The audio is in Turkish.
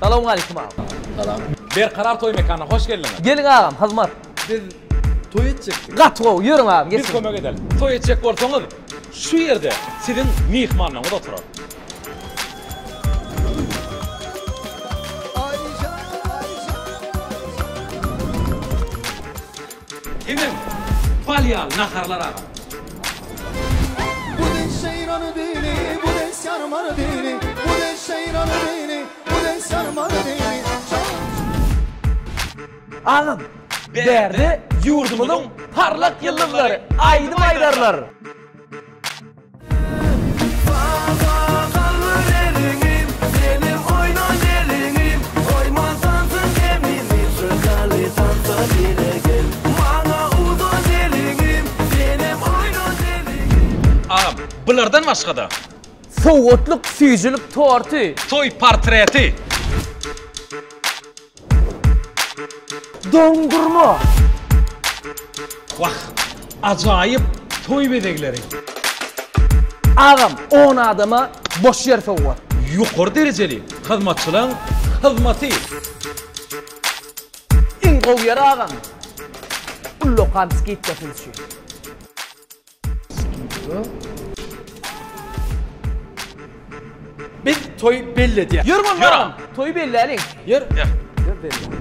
Selamun aleyküm ağam. Salam. Bir karar toy mekanına hoş geldiniz. Gelin ağam, hizmet. Biz toy edecektik. Gatvo, yürün ağam, Biz geçin. kömek edelim. Toy edecek bolsanız şu yerde sizin mihmanınız oturur. Emin, palyal naharlar ağam. Bu des şeyranı dini, bu des yarmanı dini, bu des şeyranı dini, bu des yarmanı dini. Ağam, derdi yurdumuzun parlak yıldızları, aydın aydarlar. Ağam, bulardan başka da Soğutluk, süyücülük tortu, toy portreti, dondurma. vah, acayip toy bedegleri. Ağam, 10 adama boş yer soğuyor. Yukarı dereceli hizmetçilerin hizmeti. İnkol yer ağam. Bu lokantiski ittifilşi. Biz toy belli diye. Yürü Yürü. ağam, toyu belli elin. Yer. Ya. Yer belli.